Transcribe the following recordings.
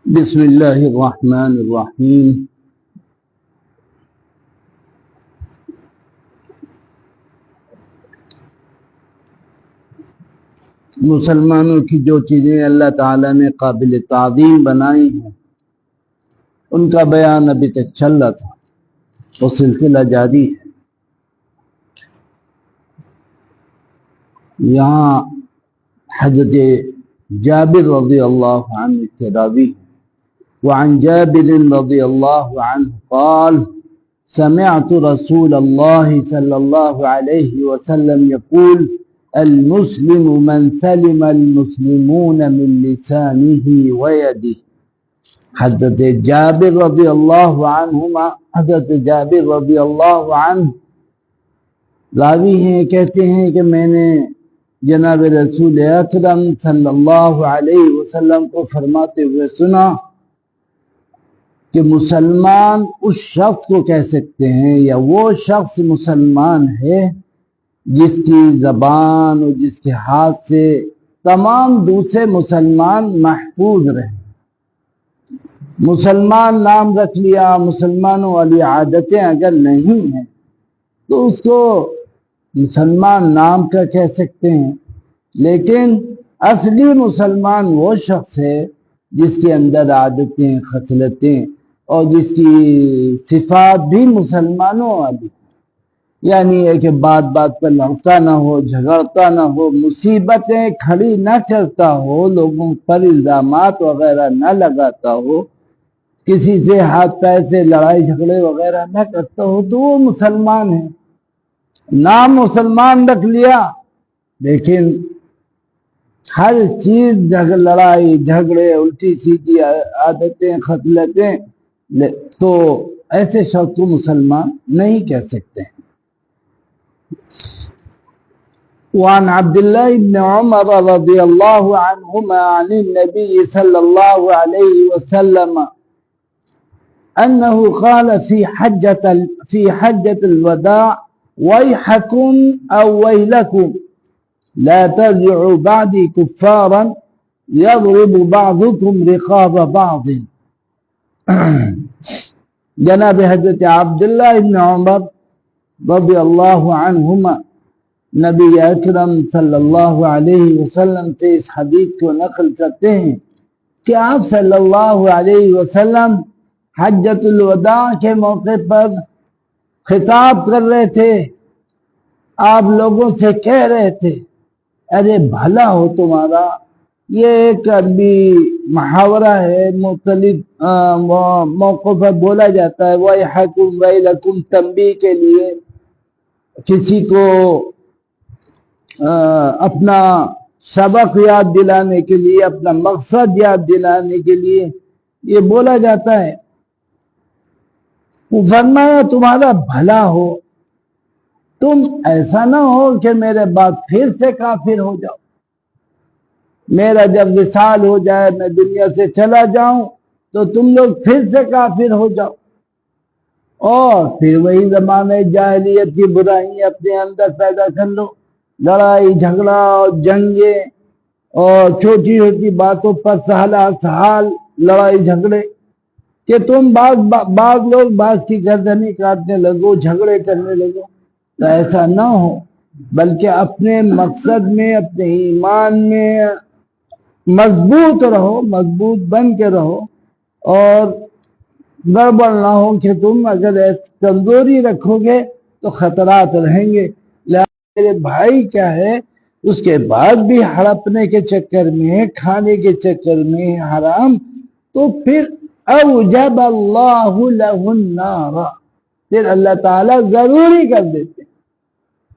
بسم اللہ الرحمن الرحیم۔ مسلمانوں کی جو چیزیں اللہ تعالیٰ نے قابل تعظیم بنائی ہیں ان کا بیان ابھی تک چل رہا تھا، وہ سلسلہ جاری ہے۔ یہاں حضرت جابر رضی اللہ عنہ سے راوی ہے، وعن جابر رضی اللہ عنہ قال سمعت رسول اللہ صلی اللہ علیہ وسلم یقول المسلم من سلم المسلمون من لسانه ويده۔ حضرت جابر رضی اللہ عنہما، حضرت جابر رضی اللہ عنہ راوی ہیں، کہتے ہیں کہ میں نے جناب رسول اکرم صلی اللہ علیہ وسلم کو فرماتے ہوئے سنا کہ مسلمان اس شخص کو کہہ سکتے ہیں یا وہ شخص مسلمان ہے جس کی زبان اور جس کے ہاتھ سے تمام دوسرے مسلمان محفوظ رہیں۔ مسلمان نام رکھ لیا، مسلمانوں والی عادتیں اگر نہیں ہیں تو اس کو مسلمان نام کا کہہ سکتے ہیں، لیکن اصلی مسلمان وہ شخص ہے جس کے اندر عادتیں، خصلتیں اور جس کی صفات بھی مسلمانوں والی، یعنی ہے کہ بات بات پر لڑتا نہ ہو، جھگڑتا نہ ہو، مصیبتیں کھڑی نہ کرتا ہو، لوگوں پر الزامات وغیرہ نہ لگاتا ہو، کسی سے ہاتھ پیر سے لڑائی جھگڑے وغیرہ نہ کرتا ہو، تو وہ مسلمان ہے۔ نام مسلمان رکھ لیا لیکن ہر چیز لڑائی جھگڑے، الٹی سیدھی عادتیں، خصلتیں، تو ایسے شخص کو مسلمان نہیں کہہ سکتے۔ وعن عبداللہ بن عمر رضی اللہ عنہما عن النبی صلی اللہ علیہ وسلم انه قال في حجة الوداع ويحكم او ويلكم لا ترجعوا بعدي كفارا يضرب بعضكم رقاب بعض۔ جناب حضرت عبداللہ ابن عمر رضی اللہ عنہما نبی اکرم صلی اللہ علیہ وسلم سے اس حدیث کو نقل کرتے ہیں کہ آپ صلی اللہ علیہ وسلم حجۃ الوداع کے موقع پر خطاب کر رہے تھے، آپ لوگوں سے کہہ رہے تھے ارے بھلا ہو تمہارا۔ یہ ایک عربی محاورہ ہے، مختلف موقع پر بولا جاتا ہے، وَيْحَكُمْ وَيْلَكُمْ، تنبیہ کے لیے، کسی کو اپنا سبق یاد دلانے کے لیے، اپنا مقصد یاد دلانے کے لیے یہ بولا جاتا ہے۔ تو فرمایا تمہارا بھلا ہو، تم ایسا نہ ہو کہ میرے بعد پھر سے کافر ہو جاؤ، میرا جب وصال ہو جائے، میں دنیا سے چلا جاؤں تو تم لوگ پھر سے کافر ہو جاؤ اور پھر وہی زمانے جاہلیت کی برائیاں اپنے اندر پیدا کر لو، لڑائی جھگڑا اور جنگیں اور چھوٹی چھوٹی باتوں پر سہال لڑائی جھگڑے، کہ تم بعض لوگ بعض کی گردنیں کاٹنے لگو، جھگڑے کرنے لگو۔ تو ایسا نہ ہو، بلکہ اپنے مقصد میں، اپنے ایمان میں مضبوط رہو، مضبوط بن کے رہو، اور گڑبڑ نہ ہو کہ تم اگر کمزوری رکھو گے تو خطرات رہیں گے۔ میرے بھائی کیا ہے، اس کے بعد بھی ہڑپنے کے چکر میں، کھانے کے چکر میں حرام، تو پھر اوجب اللہ لہ النار، پھر اللہ تعالیٰ ضروری کر دیتے۔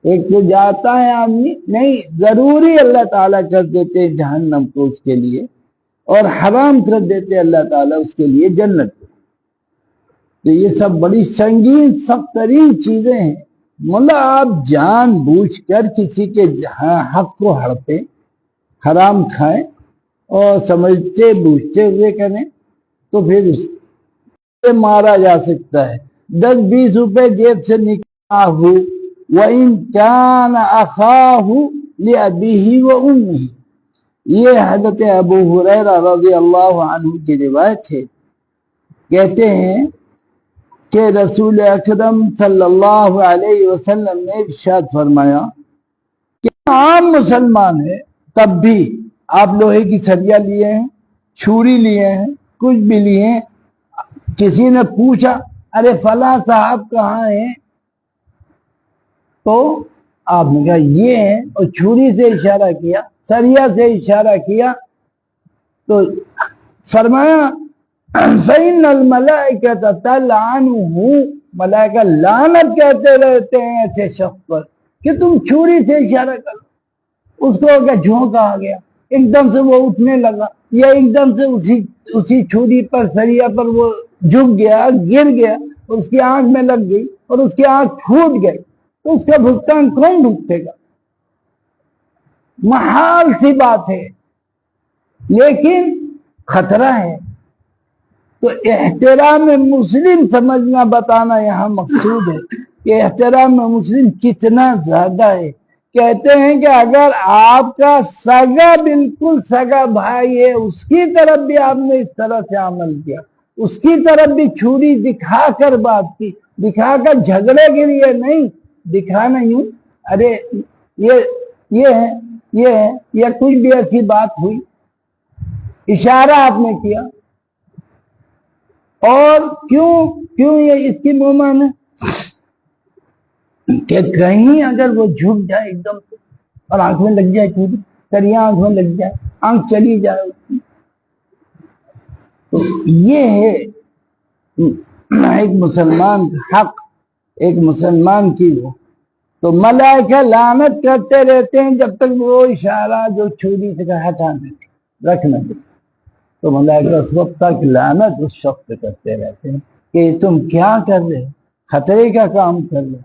ایک تو جاتا ہے آدمی، نہیں، ضروری اللہ تعالیٰ کر دیتے جہنم کو اس کے لیے، اور حرام کر دیتے اللہ تعالیٰ اس کے لیے جنت کو۔ تو یہ سب بڑی سنگین سخت ترین چیزیں ہیں۔ مطلب آپ جان بوجھ کر کسی کے حق کو ہڑپیں، حرام کھائیں اور سمجھتے بوجھتے ہوئے کریں تو پھر اس سے مارا جا سکتا ہے۔ 10-20 روپے جیب سے نکلا ہو، وَإِن كَانَ أَخَاهُ لِأَبِيهِ وَأُمِّهِ، یہ حضرت ابو ہریرہ رضی اللہ عنہ کی روایت ہے، کہتے ہیں کہ رسول اکرم صلی اللہ علیہ وسلم نے ارشاد فرمایا کہ عام مسلمان ہے تب بھی آپ لوہے کی سریا لیے ہیں، چھری لیے ہیں، کچھ بھی لیے ہیں، کسی نے پوچھا ارے فلاں صاحب کہاں ہیں، تو آپ نے کہا یہ ہے، اور چھری سے اشارہ کیا، سریا سے اشارہ کیا، تو فرمایا فَإِنَّ الْمَلَائِكَةَ تَلْعَنُهُ، ملائکہ لعنت کہتے رہتے ہیں ایسے شخص پر کہ تم چھری سے اشارہ کرو۔ اس کو کیا جھونکا آ گیا، ایک دم سے وہ اٹھنے لگا، یا ایک دم سے اسی چھری پر سریا پر وہ جھک گیا، گر گیا، اور اس کی آنکھ میں لگ گئی اور اس کی آنکھ پھوٹ گئی، تو اس کا بھگتان کون بھگتے گا؟ محال سی بات ہے، لیکن خطرہ ہے۔ تو احترام مسلم سمجھنا بتانا یہاں مقصود ہے کہ احترام مسلم کتنا زیادہ ہے۔ کہتے ہیں کہ اگر آپ کا سگا بالکل سگا بھائی ہے، اس کی طرف بھی آپ نے اس طرح سے عمل کیا، اس کی طرف بھی چھری دکھا کر بات کی، دکھا کر جھگڑے کے لیے نہیں، دکھانا یوں ارے یہ ہے یا کچھ بھی ایسی بات ہوئی، اشارہ آپ نے کیا، اور کیوں یہ اس کی مومن ہے کہ کہیں اگر وہ جھک جائے ایک دم سے اور آنکھ میں لگ جائے، چھری سریا آنکھ میں لگ جائے، آنکھ چلی جائے اس کی، تو یہ ہے ایک مسلمان کا حق، ایک مسلمان کی وہ۔ تو ملائکہ لعنت کرتے رہتے ہیں جب تک وہ اشارہ جو چھری سے ہٹانے رکھنا دے، تو ملائکہ اس وقت تک لعنت اس شخص سے کرتے رہتے ہیں کہ تم کیا کر رہے، خطرے کا کام کر رہے،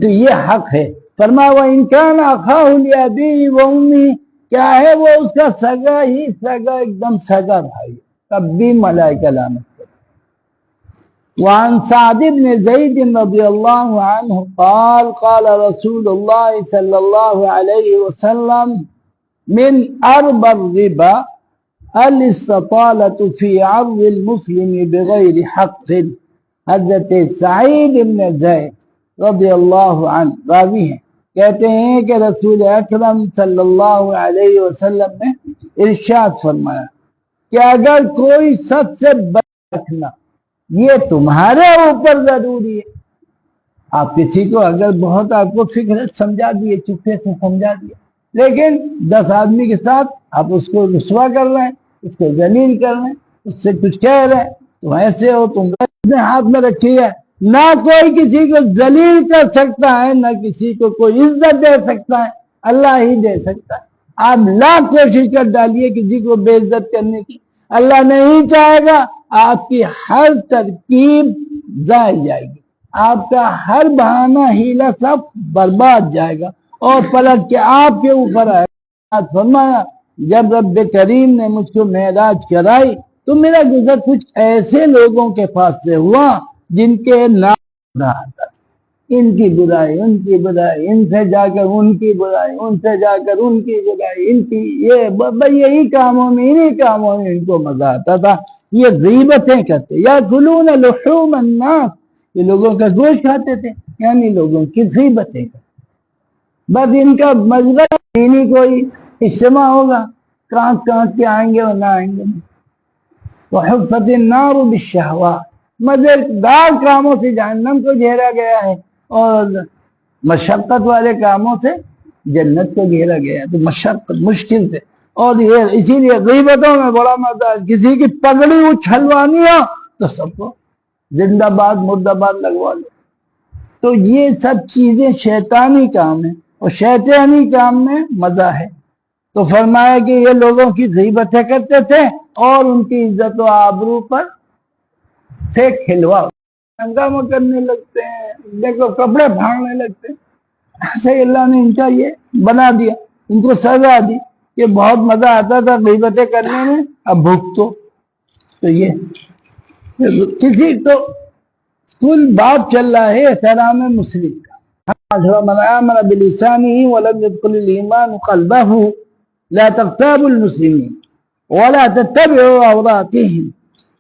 تو یہ حق ہے۔ فرمایا وَإِنْ كَانَ أَخَاهُ لِأَبِيهِ وَأُمِّهِ، کیا ہے وہ اس کا سگا ہی سگا، ایک دم سگا بھائی، تب بھی ملائکہ لعنت کرتے۔ وعن سعد بن زید رضی اللہ عنہ قال قال رسول اللہ صلی اللہ علیہ وسلم من اربع الربا الاستطالة في عرض المسلم بغیر حق۔ حضرت سعید بن زید رضی اللہ عنہ راوی ہیں، کہتے ہیں کہ رسول اکرم صلی اللہ علیہ وسلم نے ارشاد فرمایا کہ اگر کوئی سب سے بڑا رکھنا یہ تمہارے اوپر ضروری ہے، آپ کسی کو اگر بہت آپ کو فکر ہے سمجھا دیے، چپے سے سمجھا دیا، لیکن 10 آدمی کے ساتھ آپ اس کو رسوا کر رہے ہیں، اس کو ذلیل کر رہے ہیں، اس سے کچھ کہہ رہے ہیں، تو ایسے ہو تم اپنے ہاتھ میں رکھی ہے، نہ کوئی کسی کو ذلیل کر سکتا ہے، نہ کسی کو کوئی عزت دے سکتا ہے، اللہ ہی دے سکتا ہے۔ آپ لاکھ کوشش کر ڈالیے کسی کو بے عزت کرنے کی، اللہ نہیں چاہے گا، آپ کی ہر ترکیب ضائع جائے گی، آپ کا ہر بہانہ ہیلا سب برباد جائے گا، اور پلٹ کے آپ کے اوپر آئے گا۔ فرمایا جب رب کریم نے مجھ کو معراج کرائی تو میرا گزر کچھ ایسے لوگوں کے پاس سے ہوا جن کے نام نہ آتا، ان کی برائی ان کی برائی، ان سے جا کر ان کی برائی، ان سے جا کر ان کی برائی، ان کی یہی کاموں میں انہی کاموں میں ان کو مزہ آتا تھا۔ یہ غیبتیں کرتے، یا یاکلون لحوم الناس، یہ لوگوں کا گوشت کھاتے تھے، یعنی لوگوں کی غیبتیں کرتے، بس ان کا مشغلہ دینی کوئی اجتماع ہوگا، کانٹ کے آئیں گے اور نہ آئیں گے۔ وحفت النار بالشہوات، مزیدار کاموں سے جہنم کو گھیرا گیا ہے، اور مشقت والے کاموں سے جنت کو گھیرا گیا ہے، تو مشقت مشکل سے، اور یہ اسی لیے غیبتوں میں بڑا مزہ ہے، کسی کی پگڑی اچھلوانی ہو تو سب کو زندہ باد مردہ باد لگوا لو۔ تو یہ سب چیزیں شیطانی کام ہیں، اور شیطانی کام میں مزہ ہے۔ تو فرمایا کہ یہ لوگوں کی غیبتیں کرتے تھے اور ان کی عزت و آبرو پر سے کھلوا ہنگامہ کرنے لگتے ہیں، دیکھو کپڑے پھاڑنے لگتے ہیں۔ ایسے اللہ نے ان کا یہ بنا دیا، ان کو سزا دی کہ بہت مزہ آتا تھا غیبتیں کرنے میں، اب بھگتو۔ تو یہ کسی تو کل بات چل رہا ہے احترام مسلم کا۔ من آمن بلسانه ولم يدخل الإيمان قلبه لا تغتابوا المسلمين ولا تتبعوا عوراتهم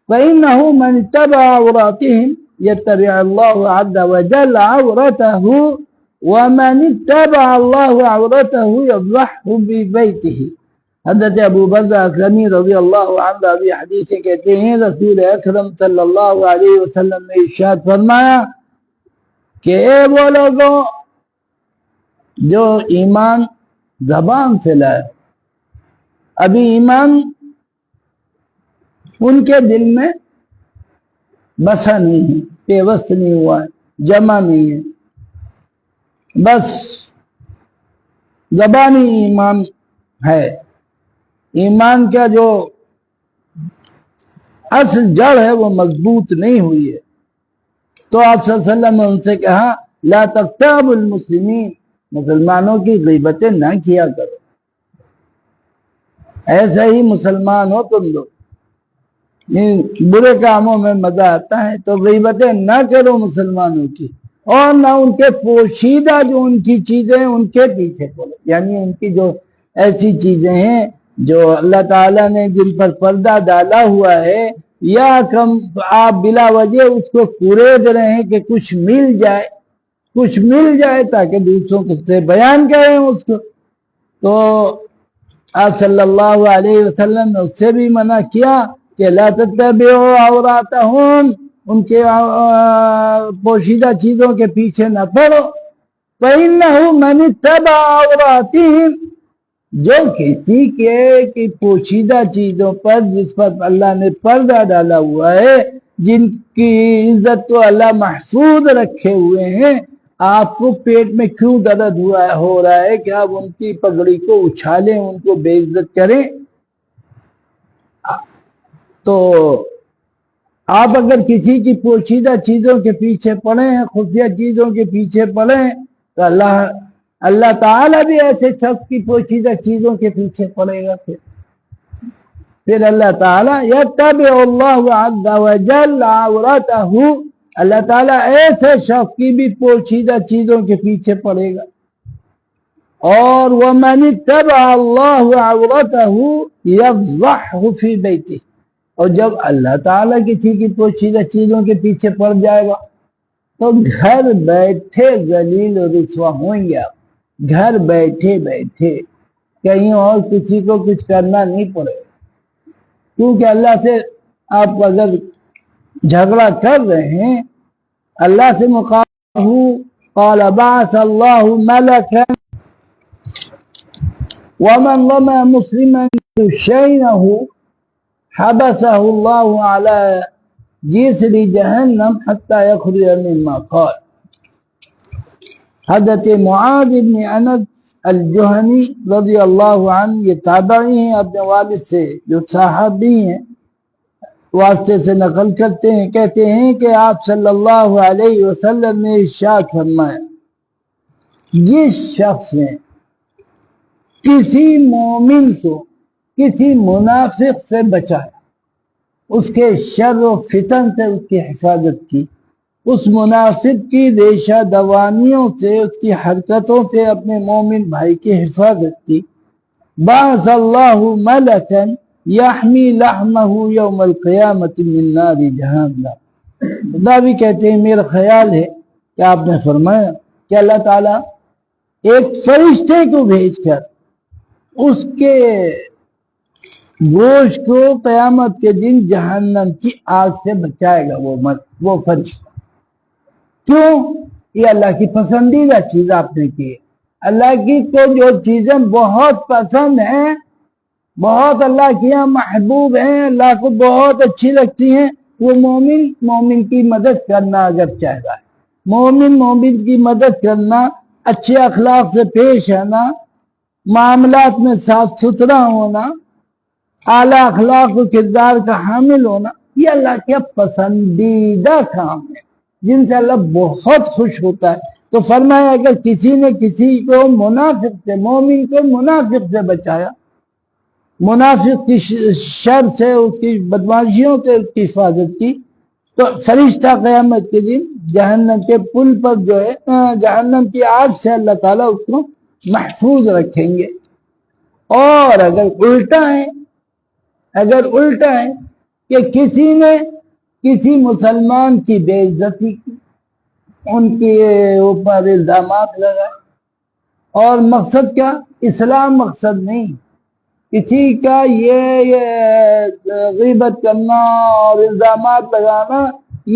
فإنه من اتبع عوراتهم يتبع الله عز وجل عورته ومن اتبع الله عورته يفضحه ببيته. حضرت ابو برزہ اسلمی رضی اللہ عنہ ابھی حدیث سے کہتے ہیں رسول اکرم صلی اللہ علیہ وسلم نے ارشاد فرمایا کہ اے وہ لوگوں جو ایمان زبان سے لائے، ابھی ایمان ان کے دل میں بسا نہیں ہے، پیوست نہیں ہوا ہے، جمع نہیں ہے، بس زبانی ایمان ہے، ایمان کا جو اصل جڑ ہے وہ مضبوط نہیں ہوئی ہے۔ تو آپ صلی اللہ علیہ وسلم نے ان سے کہا لا تغتابوا المسلمین، مسلمانوں کی غیبتیں نہ کیا کرو، ایسا ہی مسلمان ہو تم لوگ، ان برے کاموں میں مزہ آتا ہے تو غیبتیں نہ کرو مسلمانوں کی، اور نہ ان کے پوشیدہ جو ان کی چیزیں ان کے پیچھے پڑو، یعنی ان کی جو ایسی چیزیں ہیں جو اللہ تعالیٰ نے جن پر پردہ ڈالا ہوا ہے، یا آپ بلا وجہ اس کو کورید رہے ہیں کہ کچھ مل جائے تاکہ دوسروں سے بیان کریں اس کو، تو آپ صلی اللہ علیہ وسلم نے اس سے بھی منع کیا کہ لا تتبعوا عوراتہم، ان کے پوشیدہ چیزوں کے پیچھے نہ پڑو، فإنہ من اتبع عوراتہم، جو کسی کے پوشیدہ چیزوں پر جس پر اللہ نے پردہ ڈالا ہوا ہے، جن کی عزت تو اللہ محفوظ رکھے ہوئے ہیں، آپ کو پیٹ میں کیوں درد ہو رہا ہے کہ آپ ان کی پگڑی کو اچھالیں، ان کو بے عزت کریں؟ تو آپ اگر کسی کی پوشیدہ چیزوں کے پیچھے پڑیں، خفیہ چیزوں کے پیچھے پڑیں، تو اللہ تعالیٰ بھی ایسے شخص کی پوشیدہ چیزوں کے پیچھے پڑے گا، پھر اللہ تعالیٰ یتبع اللہ عز وجل عورتہ، اللہ تعالیٰ ایسے شخص کی بھی پوشیدہ چیزوں کے پیچھے پڑے گا، اور ومن اتبع اللہ عورتہ یفضحہ فی بیتہ، اور جب اللہ تعالیٰ کسی کی پوشیدہ چیزوں کے پیچھے پڑ جائے گا تو گھر بیٹھے ذلیل و رسوا ہوئیں گے، آپ گھر بیٹھے کہیں اور کسی کو کچھ کرنا نہیں پڑے، کیونکہ اللہ سے آپ اگر جھگڑا کر رہے ہیں، اللہ سے مقابلہ ہو، قال بعث اللہ ملکا ومن رمى مسلما شينه حبسه الله على جسر جہنم حتى يخرج مما قال۔ حضرت معاذ بن انس الجہنی رضی اللہ عنہ، یہ تابعی ہیں، اپنے والد سے جو صحابی ہیں واسطے سے نقل کرتے ہیں، کہتے ہیں کہ آپ صلی اللہ علیہ وسلم نے ارشاد فرمایا جس شخص نے کسی مومن کو کسی منافق سے بچایا، اس کے شر و فتن سے اس کی حفاظت کی، اس منافق کی ریشہ دوانیوں سے، اس کی حرکتوں سے اپنے مومن بھائی کی حفاظت کی، بعث اللہ ملکا یحمی لحمہ یوم القیامت من نار جہنم۔ خدا بھی کہتے ہیں میرا خیال ہے کہ آپ نے فرمایا کہ اللہ تعالیٰ ایک فرشتے کو بھیج کر اس کے گوشت کو قیامت کے دن جہنم کی آگ سے بچائے گا، وہ فرشتہ۔ کیوں؟ یہ اللہ کی پسندیدہ چیز آپ نے کی، اللہ کی کو جو چیزیں بہت پسند ہیں، بہت اللہ کی یہاں محبوب ہیں، اللہ کو بہت اچھی لگتی ہیں، وہ مومن کی مدد کرنا اگر چاہتا ہے، مومن کی مدد کرنا، اچھے اخلاق سے پیش آنا، معاملات میں صاف ستھرا ہونا، اعلیٰ اخلاق و کردار کا حامل ہونا، یہ اللہ کا پسندیدہ کام ہے جن سے اللہ بہت خوش ہوتا ہے۔ تو فرمایا اگر کسی نے کسی کو منافق سے، مومن کو منافق سے بچایا، منافق کی شر سے، اس کی بدماشیوں سے اس کی حفاظت کی، تو فرشتہ قیامت کے دن جہنم کے پل پر جو ہے جہنم کی آگ سے اللہ تعالیٰ اس کو محفوظ رکھیں گے. اور اگر الٹا ہے کہ کسی نے کسی مسلمان کی بے عزتی کی، ان کے اوپر الزامات لگائے، اور مقصد کیا؟ اسلام مقصد نہیں، کسی کا یہ غیبت کرنا اور الزامات لگانا،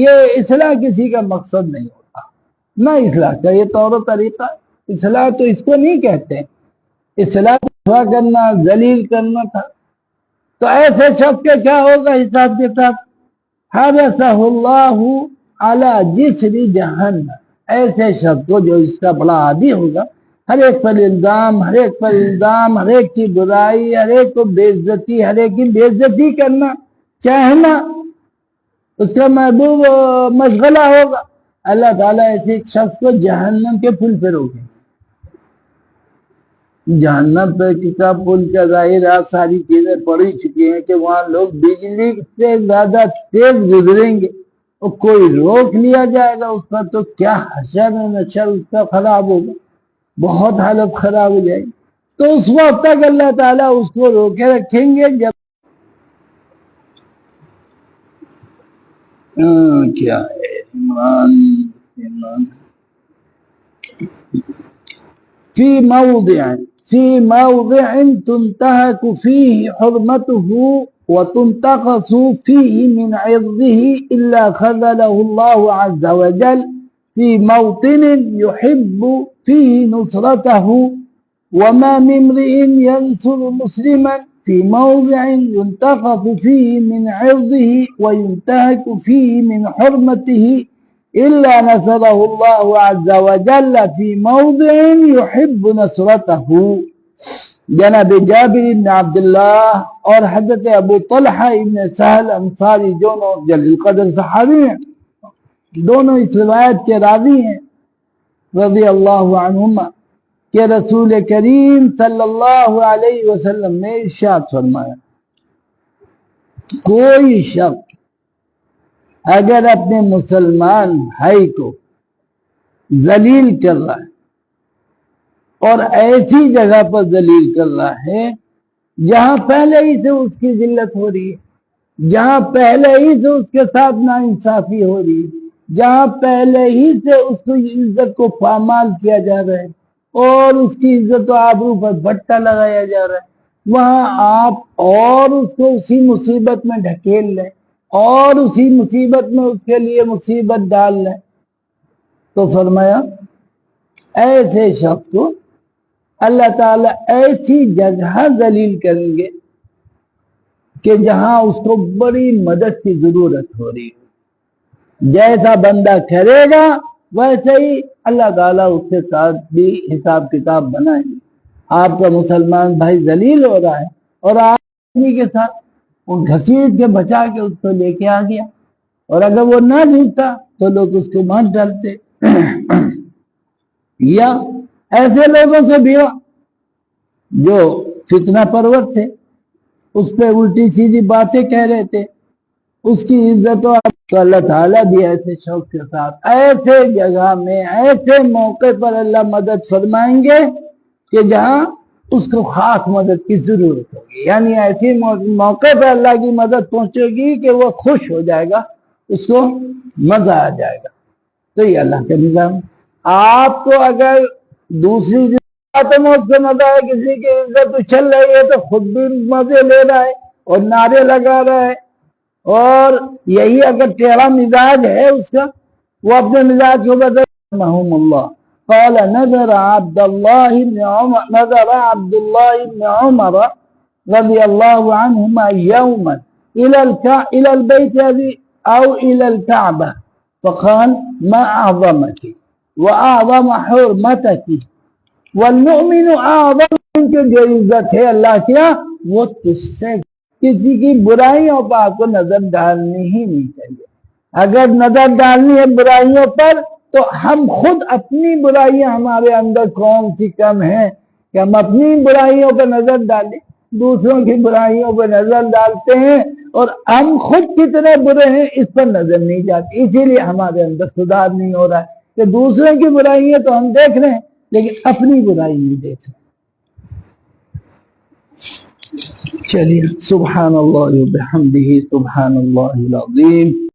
یہ اصلاح کسی کا مقصد نہیں ہوتا. نہ اصلاح کا یہ طور و طریقہ، اصلاح تو اس کو نہیں کہتے. اصلاح کرنا، ذلیل کرنا تھا. تو ایسے شخص کا کیا ہوگا حساب کتاب؟ حبسہ اللہ علی جسر جہنم. ایسے شخص کو جو اس کا بڑا عادی ہوگا، ہر ایک پر الزام، ہر ایک کی برائی، ہر ایک کو بے عزتی، ہر ایک کی بے عزتی کرنا چاہنا، اس کا محبوب مشغلہ ہوگا. اللہ تعالیٰ ایسے شخص کو جہنم کے پل پہ روکے. جہنم پہ کتاب پل کا ظاہر آپ ساری چیزیں پڑھی چکی ہیں کہ وہاں لوگ بجلی سے زیادہ تیز گزریں گے، اور کوئی روک لیا جائے گا اس پر تو کیا حشر نشر اس کا خراب ہوگا، بہت حالت خراب ہو جائے گی. تو اس وقت تک اللہ تعالیٰ اس کو روکے رکھیں گے جب کیا ہے عمران في موضع تنتهك فيه حرمته وتنتقص فيه من عرضه إلا خذله الله عز وجل في موطن يحب فيه نصرته. وما من امرئ ينصر مسلما في موضع ينتقص فيه من عرضه وينتهك فيه من حرمته إلا نصره الله عز وجل في موضع يحب نصرته. جناب جابر بن عبداللہ اور حضرت ابو طلحہ ابن سہل انصاری دونوں جلیل قدر صحابی ہیں، دونوں اس روایت کے راوی ہیں رضی اللہ عنہما، کہ رسول کریم صلی اللہ علیہ وسلم نے ارشاد فرمایا، کوئی شخص اگر اپنے مسلمان بھائی کو ذلیل کر رہا ہے، اور ایسی جگہ پر ذلیل کر رہا ہے جہاں پہلے ہی سے اس کی ذلت ہو رہی ہے، جہاں پہلے ہی سے اس کے ساتھ ناانصافی ہو رہی ہے، جہاں پہلے ہی سے اس کو عزت کو پامال کیا جا رہا ہے اور اس کی عزت و آبرو پر بٹا لگایا جا رہا ہے، وہاں آپ اور اس کو اسی مصیبت میں ڈھکیل لیں اور اسی مصیبت میں اس کے لیے مصیبت ڈال لیں، تو فرمایا ایسے شخص کو اللہ تعالیٰ ایسی جگہ ذلیل کریں گے کہ جہاں اس کو بڑی مدد کی ضرورت ہو رہی ہے. جیسا بندہ کرے گا ویسے ہی اللہ تعالیٰ اس کے ساتھ بھی حساب کتاب بنائیں گے. آپ کا مسلمان بھائی ذلیل ہو رہا ہے اور آپ کے ساتھ وہ گھسیٹ کے بچا کے اس کو لے کے آ گیا، اور اگر وہ نہ جھوٹتا تو لوگ اس کو مار ڈالتے. یا ایسے لوگوں سے بھی جو فتنہ پرور تھے، اس پہ الٹی سیدھی باتیں کہہ رہے تھے، اس کی عزت و تو اللہ تعالیٰ بھی ایسے شوق کے ساتھ ایسے جگہ میں ایسے موقع پر اللہ مدد فرمائیں گے کہ جہاں اس کو خاص مدد کی ضرورت ہوگی. یعنی ایسی موقع پر اللہ کی مدد پہنچے گی کہ وہ خوش ہو جائے گا، اس کو مزہ آ جائے گا. تو یہ اللہ کا نظام. آپ کو اگر دوسری باتوں میں اس کو مزہ ہے، کسی کی عزت اچھل رہی ہے تو خود بھی مزے لے رہا ہے اور نعرے لگا رہا ہے، اور یہی اگر ٹیڑھا مزاج ہے اس کا، وہ اپنے مزاج کو بدل. رحمہم اللہ قال نظر عبد الله بن عمر رضي الله عنهما يوما إلى البيت أو إلى الكعبة فقال ما أعظمك وأعظم حرمتك والمؤمن أعظم منك. جو عزت ہے اللہ کیا وہ تجھ سے، کسی کی برائیوں پر آپ کو نظر ڈالنی ہی نہیں چاہیے. اگر نظر ڈالنی ہے برائیوں پر تو ہم خود اپنی برائیاں ہمارے اندر کون سی کم ہیں کہ ہم اپنی برائیوں پر نظر ڈالیں. دوسروں کی برائیوں پہ نظر ڈالتے ہیں اور ہم خود کتنے برے ہیں اس پر نظر نہیں جاتی، اسی لیے ہمارے اندر سدھار نہیں ہو رہا ہے کہ دوسروں کی برائیاں تو ہم دیکھ رہے ہیں لیکن اپنی برائی نہیں دیکھ رہے۔ چلیے، سبحان اللہ و بحمدہ، سبحان اللہ العظیم۔